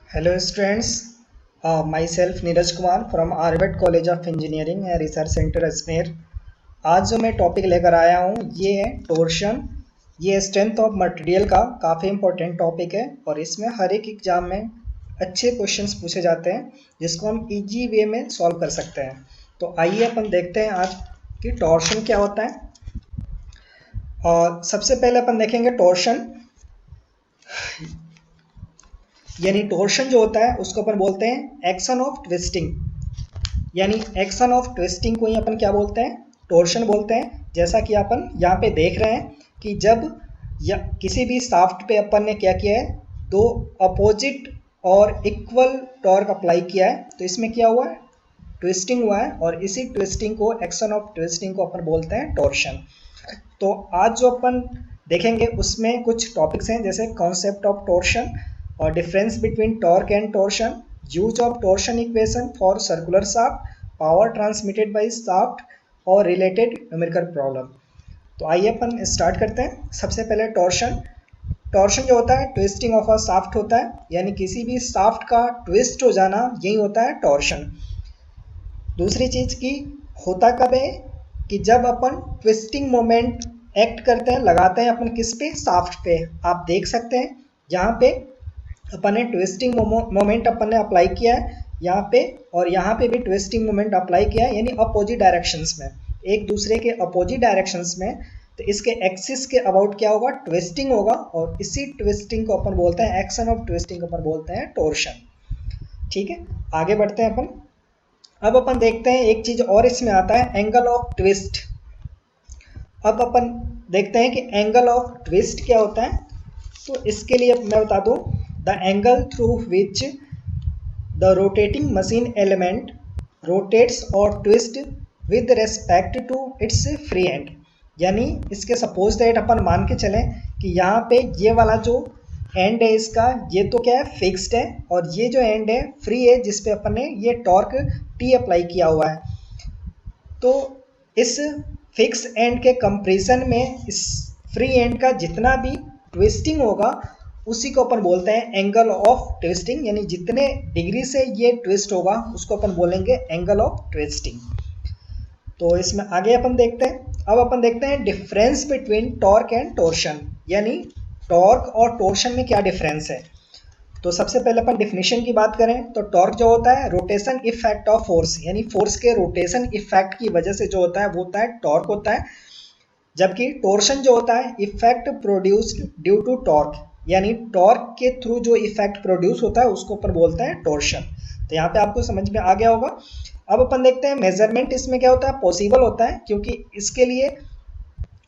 Hello students, myself Neeraj Kumar from आर्वेट college of engineering and research centre Ajmer. आज जो मैं टॉपिक लेकर आया हूँ ये है टोर्शन। ये स्ट्रेंथ ऑफ मटेरियल का काफ़ी इंपॉर्टेंट टॉपिक है और इसमें हर एक एग्जाम में अच्छे क्वेश्चंस पूछे जाते हैं जिसको हम इजी वे में सॉल्व कर सकते हैं। तो आइए अपन देखते हैं आज कि टोर्शन क्या होता है। और सबसे पहले अपन देखेंगे टोर्शन, यानी टोर्शन जो होता है उसको अपन बोलते हैं एक्शन ऑफ ट्विस्टिंग। यानी एक्शन ऑफ ट्विस्टिंग को ही अपन क्या बोलते हैं, टोर्शन बोलते हैं। जैसा कि अपन यहाँ पे देख रहे हैं कि जब या किसी भी शाफ्ट पे अपन ने क्या किया है, दो अपोजिट और इक्वल टॉर्क अप्लाई किया है तो इसमें क्या हुआ है, ट्विस्टिंग हुआ है। और इसी ट्विस्टिंग को, एक्शन ऑफ ट्विस्टिंग को अपन बोलते हैं टोर्शन। तो आज जो अपन देखेंगे उसमें कुछ टॉपिक्स हैं, जैसे कॉन्सेप्ट ऑफ टोर्शन और difference between torque and torsion, use of torsion equation for circular shaft, power transmitted bye shaft और रिलेटेड न्यूमेरिकल प्रॉब्लम। तो आइए अपन स्टार्ट करते हैं। सबसे पहले टोर्शन। टोर्शन जो होता है ट्विस्टिंग ऑफ अ शाफ्ट होता है, यानी किसी भी शाफ्ट का ट्विस्ट हो जाना यही होता है टोर्शन। दूसरी चीज की होता कब है कि जब अपन ट्विस्टिंग मोमेंट एक्ट करते हैं, लगाते हैं अपन किस पे, शाफ्ट पे। आप देख सकते हैं यहाँ पे अपन ने ट्विस्टिंग मोमेंट अपन ने अप्लाई किया है यहाँ पे, और यहाँ पे भी ट्विस्टिंग मोमेंट अप्लाई किया है, यानी अपोजिट डायरेक्शंस में, एक दूसरे के अपोजिट डायरेक्शंस में। तो इसके एक्सिस के अबाउट क्या होगा, ट्विस्टिंग होगा, और इसी ट्विस्टिंग को अपन बोलते हैं, एक्शन ऑफ ट्विस्टिंग को अपन बोलते हैं टोर्शन। ठीक है, आगे बढ़ते हैं अपन। अब अपन देखते हैं एक चीज और इसमें आता है, एंगल ऑफ ट्विस्ट। अब अपन देखते हैं कि एंगल ऑफ ट्विस्ट क्या होता है। तो इसके लिए मैं बता दूं, the angle through which the rotating machine element rotates और twist with respect to its free end. यानी इसके सपोज दैट अपन मान के चलें कि यहाँ पे ये वाला जो एंड है इसका, ये तो क्या है, फिक्स्ड है, और ये जो एंड है फ्री है, जिस पे अपन ने ये टॉर्क टी अप्लाई किया हुआ है। तो इस फिक्स एंड के कंप्रेशन में इस फ्री एंड का जितना भी ट्विस्टिंग होगा उसी को अपन बोलते हैं एंगल ऑफ ट्विस्टिंग। यानी जितने डिग्री से ये ट्विस्ट होगा उसको अपन बोलेंगे एंगल ऑफ ट्विस्टिंग। तो इसमें आगे अपन देखते हैं। अब अपन देखते हैं difference between torque and torsion, यानी टॉर्क और टोर्शन में क्या डिफरेंस है। तो सबसे पहले अपन डिफिनेशन की बात करें तो टॉर्क जो होता है रोटेशन इफेक्ट ऑफ फोर्स, यानी फोर्स के रोटेशन इफेक्ट की वजह से जो होता है वो होता है टॉर्क होता है। जबकि टोर्शन जो होता है effect produced due to torque, यानी टॉर्क के थ्रू जो इफेक्ट प्रोड्यूस होता है उसको अपन बोलते हैं टोर्शन। तो यहाँ पे आपको समझ में आ गया होगा। अब अपन देखते हैं मेजरमेंट इसमें क्या होता है, पॉसिबल होता है, क्योंकि इसके लिए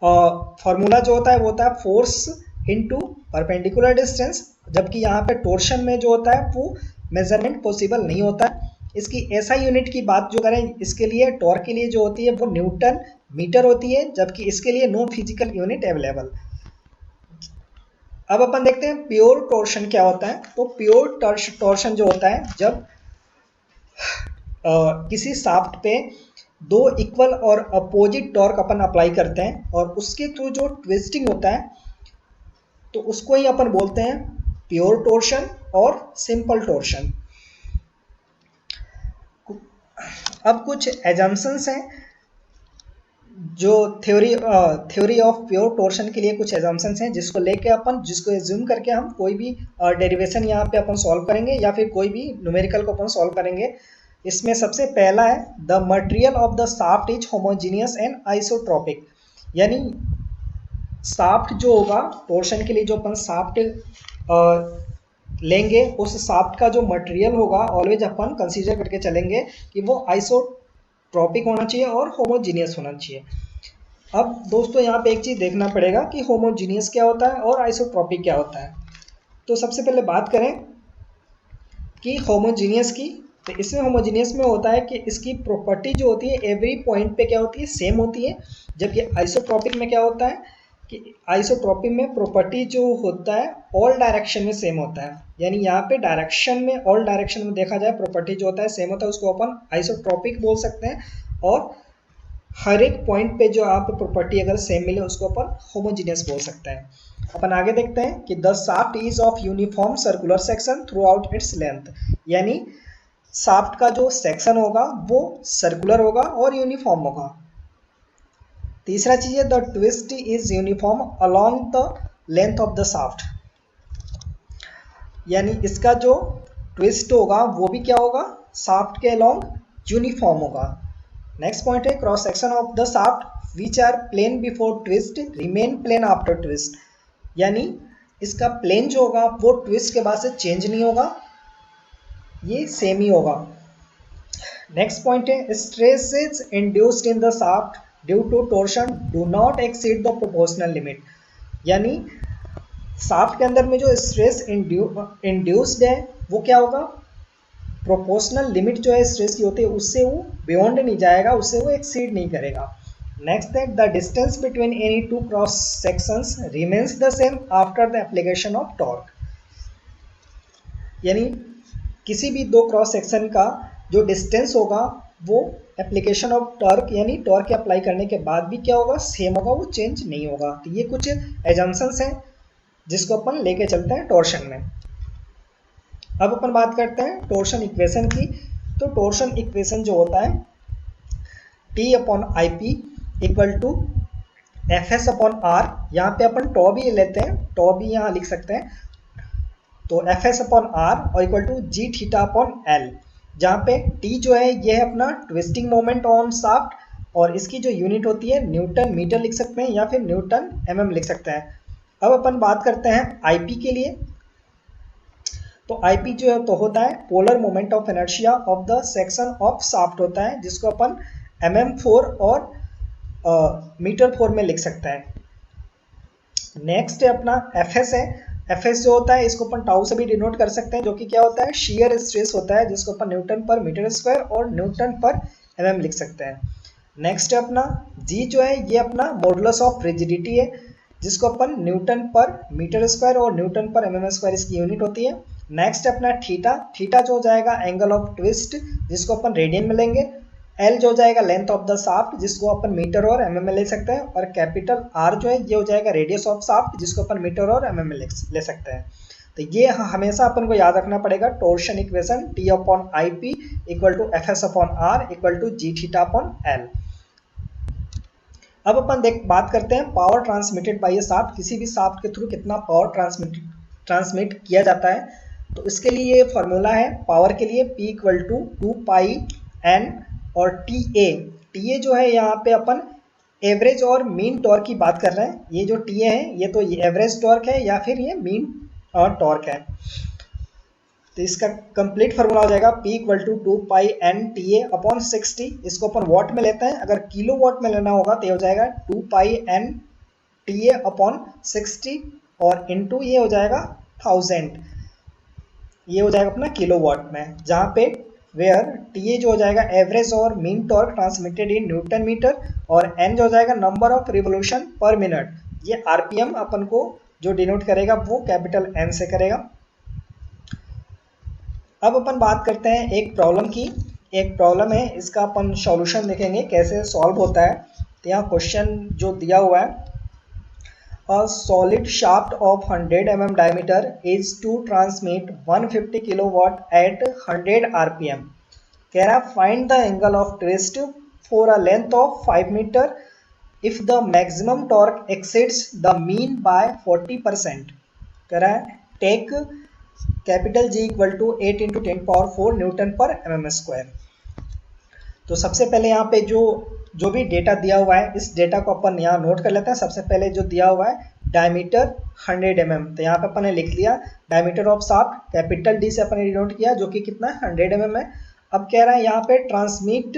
फॉर्मूला जो होता है वो होता है फोर्स इनटू परपेंडिकुलर डिस्टेंस। जबकि यहाँ पे टोर्शन में जो होता है वो मेजरमेंट पॉसिबल नहीं होता है। इसकी एसआई यूनिट की बात जो करें, इसके लिए टॉर्क के लिए जो होती है वो न्यूटन मीटर होती है, जबकि इसके लिए नो फिजिकल यूनिट अवेलेबल। अब अपन देखते हैं प्योर टोर्शन क्या होता है। तो प्योर टोर्शन जो होता है जब किसी शाफ्ट पे दो इक्वल और अपोजिट टॉर्क अपन अप्लाई करते हैं और उसके थ्रू जो ट्विस्टिंग होता है तो उसको ही अपन बोलते हैं प्योर टोर्शन और सिंपल टोर्शन। अब कुछ एजम्पशंस हैं जो थ्योरी ऑफ प्योर टोर्शन के लिए कुछ एजम्पशंस हैं जिसको एज्यूम करके हम कोई भी डेरिवेशन यहाँ पे अपन सॉल्व करेंगे या फिर कोई भी न्यूमेरिकल को अपन सॉल्व करेंगे। इसमें सबसे पहला है the material of the shaft is homogeneous and isotropic. यानी शाफ्ट जो होगा टोर्शन के लिए, जो अपन शाफ्ट लेंगे उस शाफ्ट का जो मटेरियल होगा ऑलवेज अपन कंसीडर करके चलेंगे कि वो आइसोट्रोपिक होना चाहिए और होमोजीनियस होना चाहिए। अब दोस्तों यहाँ पे एक चीज़ देखना पड़ेगा कि होमोजीनियस क्या होता है और आइसोट्रोपिक क्या होता है। तो सबसे पहले बात करें कि होमोजीनियस की, तो इसमें होमोजीनियस में होता है कि इसकी प्रॉपर्टी जो होती है एवरी पॉइंट पे क्या होती है, सेम होती है। जबकि आइसोट्रोपिक में क्या होता है कि आइसोट्रोपिक में प्रॉपर्टी जो होता है ऑल डायरेक्शन में सेम होता है। यानी यहाँ पे डायरेक्शन में, ऑल डायरेक्शन में देखा जाए प्रॉपर्टी जो होता है सेम होता है, उसको अपन आइसोट्रोपिक बोल सकते हैं। और हर एक पॉइंट पे जो आप प्रॉपर्टी अगर सेम मिले उसको अपन होमोजीनियस बोल सकते हैं। अपन आगे देखते हैं कि the shaft is of uniform circular section through out its length, यानी शाफ्ट का जो सेक्शन होगा वो सर्कुलर होगा और यूनिफॉर्म होगा। तीसरा चीज है the twist is uniform along the length of the shaft, यानी इसका जो ट्विस्ट होगा वो भी क्या होगा, शाफ्ट के अलोंग यूनिफॉर्म होगा। नेक्स्ट पॉइंट है cross section of the shaft which are plane before twist remain plane after twist, यानी इसका प्लेन जो होगा वो ट्विस्ट के बाद से चेंज नहीं होगा, ये सेम ही होगा। नेक्स्ट पॉइंट है stresses induced in the shaft due to torsion do not exceed the proportional limit, यानी शाफ्ट के अंदर में जो स्ट्रेस इंड्यूस्ड है वो क्या होगा, प्रोपोर्शनल लिमिट जो है स्ट्रेस की होती है उससे वो बियॉन्ड नहीं जाएगा, उससे वो एक्सीड नहीं करेगा। नेक्स्ट है the distance between any two cross sections remains the same after the application of torque, यानी किसी भी दो क्रॉस सेक्शन का जो डिस्टेंस होगा वो एप्लीकेशन ऑफ टॉर्क यानी टॉर्क अप्लाई करने के बाद भी क्या होगा, सेम होगा, वो चेंज नहीं होगा। तो ये कुछ एजम्पशंस हैं जिसको अपन लेके चलते हैं टॉर्शन में। अब अपन बात करते हैं टॉर्शन इक्वेशन की। तो टॉर्शन इक्वेशन जो होता है T/IP इक्वल टू Fs/R, यहाँ पे अपन टॉ भी लेते हैं, टॉ भी यहाँ लिख सकते हैं, तो Fs/R और इक्वल टू Gθ/L, जहाँ पे T जो है ये है अपना ट्विस्टिंग मोमेंट ऑन शाफ्ट और इसकी जो यूनिट होती है न्यूटन मीटर लिख सकते हैं या फिर न्यूटन mm लिख सकते हैं। अब अपन बात करते हैं IP के लिए। तो IP जो है तो होता है polar moment of inertia of the section of shaft होता है, जिसको अपन mm4 और मीटर 4 में लिख सकते हैं। नेक्स्ट है अपना Fs है। Fs जो होता है इसको अपन टाउ से भी डिनोट कर सकते हैं, जो कि क्या होता है शियर स्ट्रेस होता है, जिसको अपन न्यूटन पर मीटर स्क्वायर और न्यूटन पर mm लिख सकते हैं। नेक्स्ट है अपना G जो है ये अपना मॉडुलस ऑफ रिजिडिटी है, जिसको अपन न्यूटन पर मीटर स्क्वायर और न्यूटन पर mm स्क्वायर इसकी यूनिट होती है। नेक्स्ट है अपना थीटा जो हो जाएगा एंगल ऑफ ट्विस्ट, जिसको अपन रेडियन में लेंगे। L जो हो जाएगा लेंथ ऑफ द शाफ्ट, जिसको अपन मीटर और mm में ले सकते हैं, और कैपिटल R जो है ये हो जाएगा रेडियस ऑफ शाफ्ट, जिसको अपन मीटर और mm में ले सकते हैं। तो ये हमेशा अपन को याद रखना पड़ेगा torsion equation T/IP equal to Fs/R equal to Gθ/L। अब अपन बात करते हैं power transmitted by a shaft, किसी भी शाफ्ट के थ्रू कितना पावर ट्रांसमिट किया जाता है। तो इसके लिए ये फॉर्मूला है पावर के लिए P इक्वल टू 2πN और TA जो है यहाँ पे अपन एवरेज और मीन टॉर्क की बात कर रहे हैं। ये जो TA है ये तो एवरेज टॉर्क है या फिर ये मीन टॉर्क है। तो इसका कंप्लीट फार्मूला हो जाएगा P equal to 2πN TA/60। इसको अपन वॉट में लेते हैं, अगर किलो वॉट में लेना होगा तो ये हो जाएगा 2πN TA/60 और इंटू ये हो जाएगा 1000, ये हो जाएगा अपना किलो वॉट में, जहाँ पे वेयर TA जो हो जाएगा एवरेज और mean torque transmitted in newton metre और N जो हो जाएगा number of revolution per minute. ये RPM अपन को जो डिनोट करेगा वो कैपिटल N से करेगा। अब अपन बात करते हैं एक प्रॉब्लम की। एक प्रॉब्लम है, इसका अपन सॉल्यूशन देखेंगे कैसे सॉल्व होता है। तो यहाँ क्वेश्चन जो दिया हुआ है, a solid shaft of 100 mm diameter is to transmit 150 kilowatt at 100 rpm. कह रहा find the angle of twist for a length of 5 meter if the maximum torque exceeds the mean by 40%. कह रहा है take capital G equal to 8 × 10⁴ newton per mm square. तो सबसे पहले यहाँ पे जो भी डेटा दिया हुआ है इस डेटा को अपन यहाँ नोट कर लेते हैं। सबसे पहले जो दिया हुआ है डायमीटर 100 mm, तो यहाँ पे अपन ने लिख लिया diameter of shaft capital D से अपन ने डिनोट किया, जो कि कितना 100 mm है। अब कह रहा है यहाँ पे ट्रांसमिट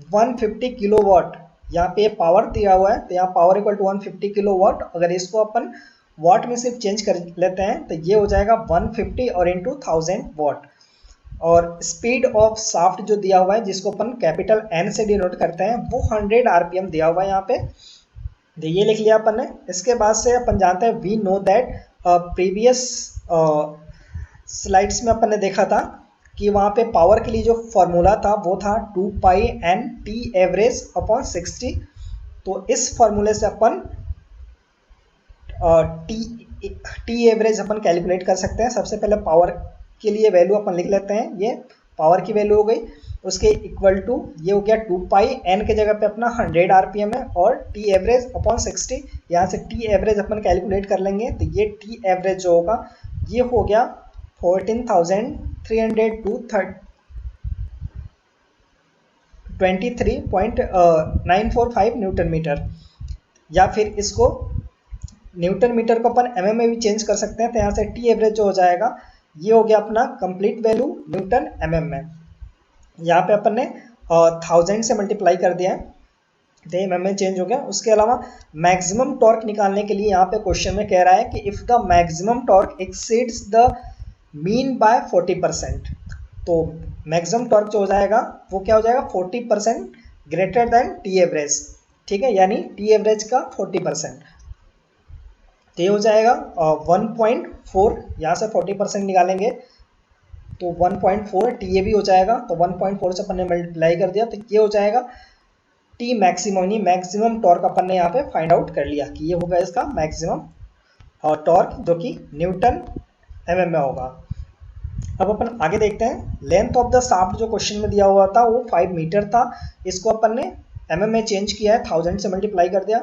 150 किलोवाट, यहाँ पे पावर दिया हुआ है तो यहाँ पावर इक्वल टू 150 किलोवाट। अगर इसको अपन वाट में सिर्फ चेंज कर लेते हैं तो ये हो जाएगा 150 और इंटू 1000 वाट। और स्पीड ऑफ शाफ्ट जो दिया हुआ है जिसको अपन कैपिटल N से डिनोट करते हैं वो 100 rpm दिया हुआ है यहाँ पे, तो ये लिख लिया अपन ने। इसके बाद से अपन जानते हैं we know that previous slides में अपन ने देखा था कि वहाँ पे पावर के लिए जो फॉर्मूला था वो था 2 पाई एन टी एवरेज अपॉन 60। तो इस फॉर्मूले से अपन टी एवरेज अपन कैलकुलेट कर सकते हैं। सबसे पहले पावर के लिए वैल्यू अपन लिख लेते हैं, ये पावर की वैल्यू हो गई, उसके इक्वल टू ये हो गया 2 पाई एन के जगह पे अपना 100 आरपीएम है और टी एवरेज अपॉन 60। यहाँ से टी एवरेज अपन कैलकुलेट कर लेंगे, तो ये टी एवरेज जो होगा ये हो गया 14,323.945 न्यूटन मीटर। या फिर इसको न्यूटन मीटर को अपन एमएम में भी चेंज कर सकते हैं। तो यहाँ से टी एवरेज जो हो जाएगा ये हो गया अपना कंप्लीट वैल्यू न्यूटन एमएम में। यहाँ पे अपन ने 1000 से मल्टीप्लाई कर दिया है तो एमएम में चेंज हो गया। उसके अलावा मैक्सिमम टॉर्क निकालने के लिए यहाँ पे क्वेश्चन में कह रहा है कि if the maximum torque exceeds the mean by 40%, तो मैक्सिमम टॉर्क जो हो जाएगा वो क्या हो जाएगा 40% ग्रेटर देन टी एवरेज। ठीक है, यानी टी एवरेज का 40%, तो ये हो जाएगा 1.4। यहाँ से 40% निकालेंगे तो 1.4 टी ए भी हो जाएगा, तो 1.4 से अपन ने मल्टीप्लाई कर दिया तो ये हो जाएगा टी मैक्सिमम, मैक्सिमम टॉर्क अपन ने यहाँ पे फाइंड आउट कर लिया कि ये होगा इसका मैक्सिमम टॉर्क जो कि न्यूटन एमएम में होगा। अब अपन आगे देखते हैं। लेंथ ऑफ द शाफ्ट जो क्वेश्चन में दिया हुआ था वो 5 मीटर था, इसको अपन ने एमएम में चेंज किया है, 1000 से मल्टीप्लाई कर दिया।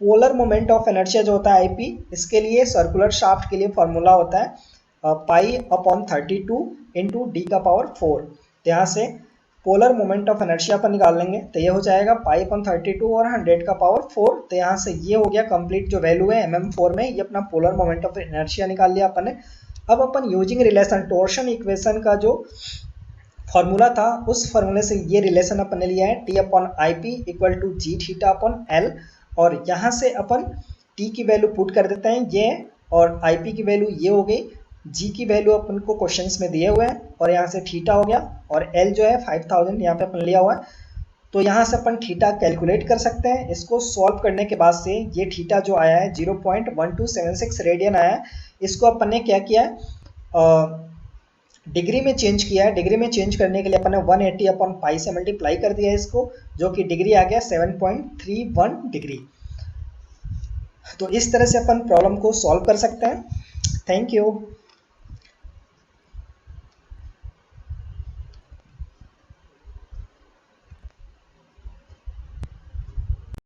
पोलर मोमेंट ऑफ इनर्शिया जो होता है आईपी, इसके लिए सर्कुलर शाफ्ट के लिए फॉर्मूला होता है पाई अपॉन 32 इंटू डी का पावर 4। तो यहाँ से पोलर मोमेंट ऑफ इनर्शिया पर निकाल लेंगे तो ये हो जाएगा पाई अपॉन 32 और 100 का पावर 4। तो यहाँ से ये हो गया कंप्लीट जो वैल्यू है MM4 में, ये अपना पोलर मोमेंट ऑफ इनर्शिया निकाल लिया अपन ने। अब अपन यूजिंग रिलेशन टॉर्शन इक्वेशन का जो फॉर्मूला था उस फॉर्मूले से ये रिलेशन अपन ने लिया है T upon I P equal to G theta upon L, और यहाँ से अपन टी की वैल्यू पुट कर देते हैं ये, और आई पी की वैल्यू ये हो गई, जी की वैल्यू अपन को क्वेश्चंस में दिए हुए हैं, और यहाँ से थीटा हो गया, और एल जो है 5000 यहाँ पे अपन लिया हुआ है। तो यहाँ से अपन थीटा कैलकुलेट कर सकते हैं। इसको सॉल्व करने के बाद से ये थीटा जो आया है 0.1276 रेडियन आया है, इसको अपन ने क्या किया है डिग्री में चेंज किया है। डिग्री में चेंज करने के लिए अपन ने 180 अपॉन पाई से मल्टीप्लाई कर दिया है इसको, जो कि डिग्री आ गया 7.31 डिग्री। तो इस तरह से अपन प्रॉब्लम को सॉल्व कर सकते हैं। Thank you.